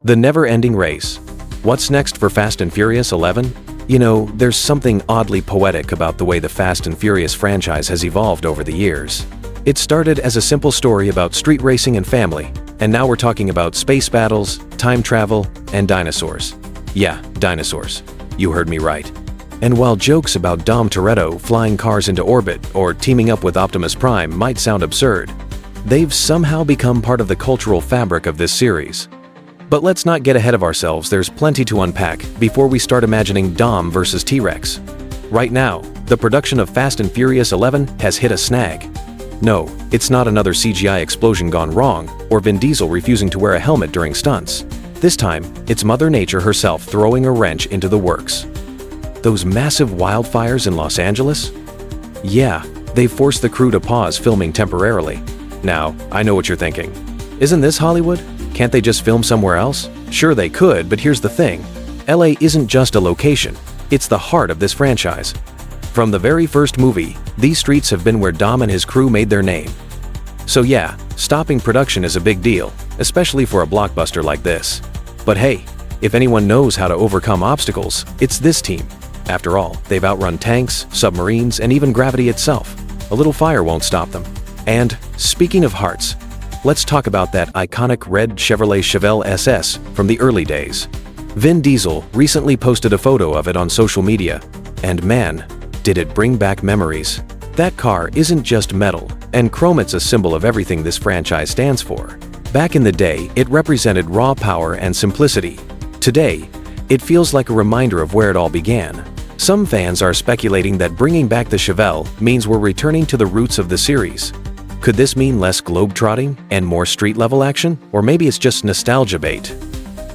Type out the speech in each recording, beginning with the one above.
The never-ending race. What's next for Fast and Furious 11? You know, there's something oddly poetic about the way the Fast and Furious franchise has evolved over the years. It started as a simple story about street racing and family, and now we're talking about space battles, time travel, and dinosaurs. Yeah, dinosaurs. You heard me right. And while jokes about Dom Toretto flying cars into orbit or teaming up with Optimus Prime might sound absurd, they've somehow become part of the cultural fabric of this series. But let's not get ahead of ourselves, there's plenty to unpack before we start imagining Dom versus T-Rex. Right now, the production of Fast and Furious 11 has hit a snag. No, it's not another CGI explosion gone wrong, or Vin Diesel refusing to wear a helmet during stunts. This time, it's Mother Nature herself throwing a wrench into the works. Those massive wildfires in Los Angeles? Yeah, they've forced the crew to pause filming temporarily. Now, I know what you're thinking. Isn't this Hollywood? Can't they just film somewhere else? Sure they could, but here's the thing. LA isn't just a location, it's the heart of this franchise. From the very first movie, these streets have been where Dom and his crew made their name. So yeah, stopping production is a big deal, especially for a blockbuster like this. But hey, if anyone knows how to overcome obstacles, it's this team. After all, they've outrun tanks, submarines, and even gravity itself. A little fire won't stop them. And, speaking of hearts, let's talk about that iconic red Chevrolet Chevelle SS from the early days. Vin Diesel recently posted a photo of it on social media, and man, did it bring back memories. That car isn't just metal, and chrome, it's a symbol of everything this franchise stands for. Back in the day, it represented raw power and simplicity. Today, it feels like a reminder of where it all began. Some fans are speculating that bringing back the Chevelle means we're returning to the roots of the series. Could this mean less globe-trotting and more street-level action? Or maybe it's just nostalgia bait?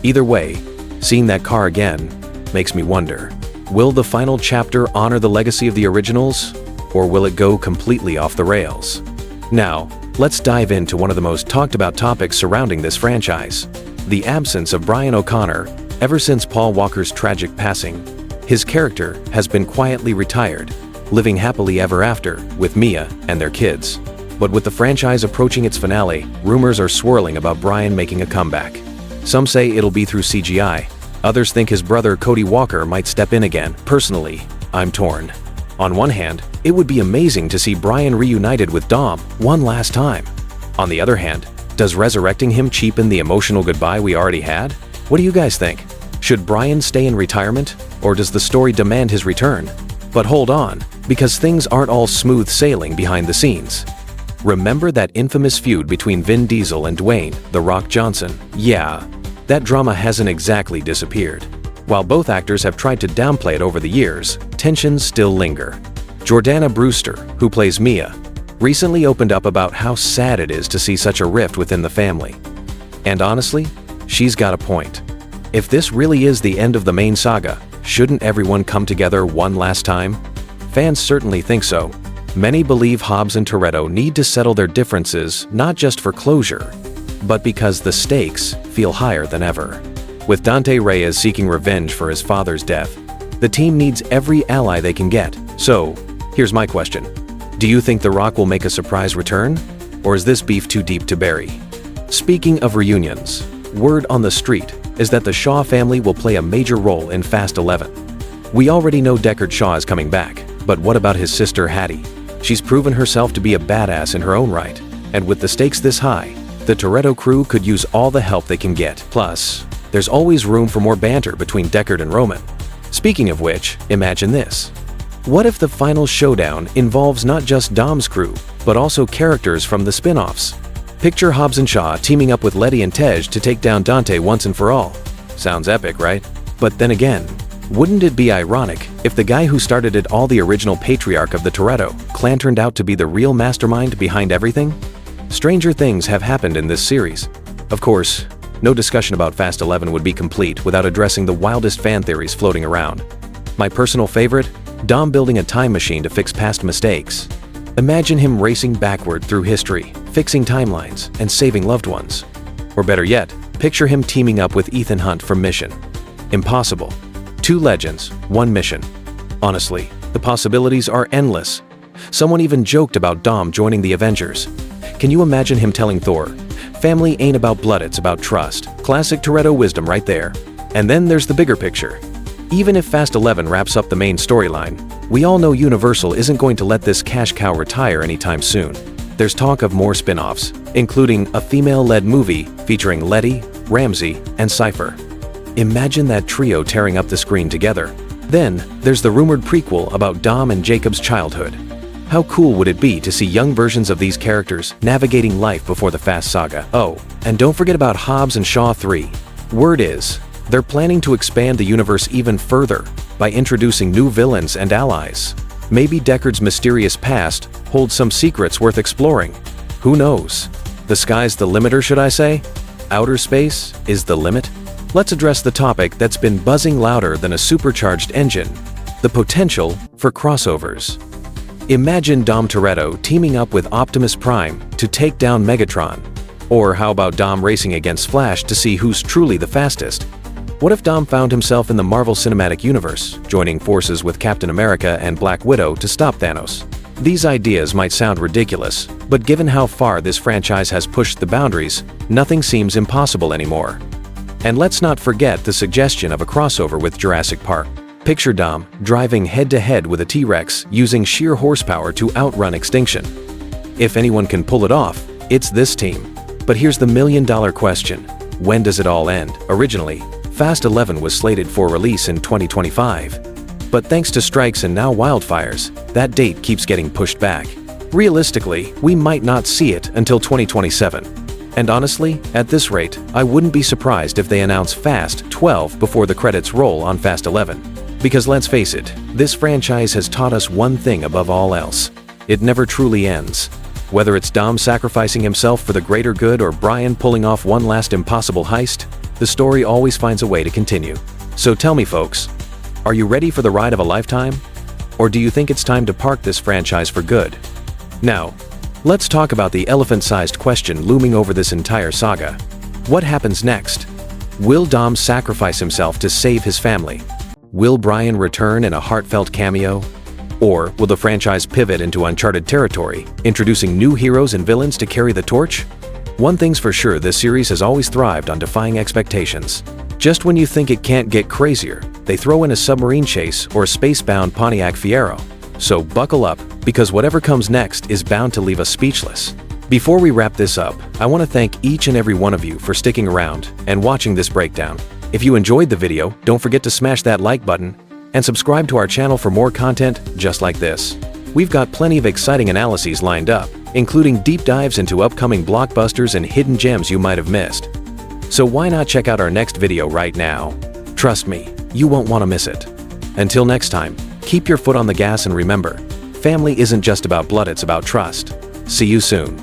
Either way, seeing that car again makes me wonder, will the final chapter honor the legacy of the originals, or will it go completely off the rails? Now, let's dive into one of the most talked about topics surrounding this franchise: the absence of Brian O'Conner. Ever since Paul Walker's tragic passing, his character has been quietly retired, living happily ever after with Mia and their kids. But with the franchise approaching its finale, rumors are swirling about Brian making a comeback. Some say it'll be through CGI. Others think his brother Cody Walker might step in again. Personally, I'm torn. On one hand, it would be amazing to see Brian reunited with Dom one last time. On the other hand, does resurrecting him cheapen the emotional goodbye we already had? What do you guys think? Should Brian stay in retirement, or does the story demand his return? But hold on, because things aren't all smooth sailing behind the scenes. Remember that infamous feud between Vin Diesel and Dwayne "The Rock" Johnson? Yeah, that drama hasn't exactly disappeared. While both actors have tried to downplay it over the years, tensions still linger. Jordana Brewster, who plays Mia, recently opened up about how sad it is to see such a rift within the family. And honestly, she's got a point. If this really is the end of the main saga, shouldn't everyone come together one last time? Fans certainly think so. Many believe Hobbs and Toretto need to settle their differences not just for closure, but because the stakes feel higher than ever. With Dante Reyes seeking revenge for his father's death, the team needs every ally they can get. So, here's my question. Do you think The Rock will make a surprise return? Or is this beef too deep to bury? Speaking of reunions, word on the street is that the Shaw family will play a major role in Fast 11. We already know Deckard Shaw is coming back, but what about his sister Hattie? She's proven herself to be a badass in her own right, and with the stakes this high, the Toretto crew could use all the help they can get. Plus, there's always room for more banter between Deckard and Roman. Speaking of which, imagine this. What if the final showdown involves not just Dom's crew, but also characters from the spin-offs? Picture Hobbs and Shaw teaming up with Letty and Tej to take down Dante once and for all. Sounds epic, right? But then again, wouldn't it be ironic if the guy who started it all, the original patriarch of the Toretto clan, turned out to be the real mastermind behind everything? Stranger things have happened in this series. Of course, no discussion about Fast 11 would be complete without addressing the wildest fan theories floating around. My personal favorite? Dom building a time machine to fix past mistakes. Imagine him racing backward through history, fixing timelines, and saving loved ones. Or better yet, picture him teaming up with Ethan Hunt from Mission Impossible. Two legends, one mission. Honestly, the possibilities are endless. Someone even joked about Dom joining the Avengers. Can you imagine him telling Thor, Family ain't about blood, it's about trust. Classic Toretto wisdom right there. And then there's the bigger picture. Even if Fast 11 wraps up the main storyline, we all know Universal isn't going to let this cash cow retire anytime soon. There's talk of more spin-offs, including a female-led movie featuring Letty, Ramsey, and Cypher. Imagine that trio tearing up the screen together. Then, there's the rumored prequel about Dom and Jacob's childhood. How cool would it be to see young versions of these characters navigating life before the Fast saga? Oh, and don't forget about Hobbs and Shaw 3. Word is, they're planning to expand the universe even further by introducing new villains and allies. Maybe Deckard's mysterious past holds some secrets worth exploring. Who knows? The sky's the limiter, should I say? Outer space is the limit? Let's address the topic that's been buzzing louder than a supercharged engine: the potential for crossovers. Imagine Dom Toretto teaming up with Optimus Prime to take down Megatron. Or how about Dom racing against Flash to see who's truly the fastest? What if Dom found himself in the Marvel Cinematic Universe, joining forces with Captain America and Black Widow to stop Thanos? These ideas might sound ridiculous, but given how far this franchise has pushed the boundaries, nothing seems impossible anymore. And let's not forget the suggestion of a crossover with Jurassic Park. Picture Dom driving head-to-head with a T-Rex using sheer horsepower to outrun extinction. If anyone can pull it off, it's this team. But here's the million-dollar question: when does it all end? Originally, Fast 11 was slated for release in 2025. But thanks to strikes and now wildfires, that date keeps getting pushed back. Realistically, we might not see it until 2027. And honestly, at this rate, I wouldn't be surprised if they announce Fast 12 before the credits roll on Fast 11. Because let's face it, this franchise has taught us one thing above all else: it never truly ends. Whether it's Dom sacrificing himself for the greater good or Brian pulling off one last impossible heist, the story always finds a way to continue. So tell me, folks, are you ready for the ride of a lifetime? Or do you think it's time to park this franchise for good? Now, let's talk about the elephant-sized question looming over this entire saga. What happens next? Will Dom sacrifice himself to save his family? Will Brian return in a heartfelt cameo? Or will the franchise pivot into uncharted territory, introducing new heroes and villains to carry the torch? One thing's for sure, this series has always thrived on defying expectations. Just when you think it can't get crazier, they throw in a submarine chase or a space-bound Pontiac Fiero. So buckle up, because whatever comes next is bound to leave us speechless. Before we wrap this up, I want to thank each and every one of you for sticking around and watching this breakdown. If you enjoyed the video, don't forget to smash that like button and subscribe to our channel for more content just like this. We've got plenty of exciting analyses lined up, including deep dives into upcoming blockbusters and hidden gems you might have missed. So why not check out our next video right now? Trust me, you won't want to miss it. Until next time, keep your foot on the gas and remember, family isn't just about blood, it's about trust. See you soon.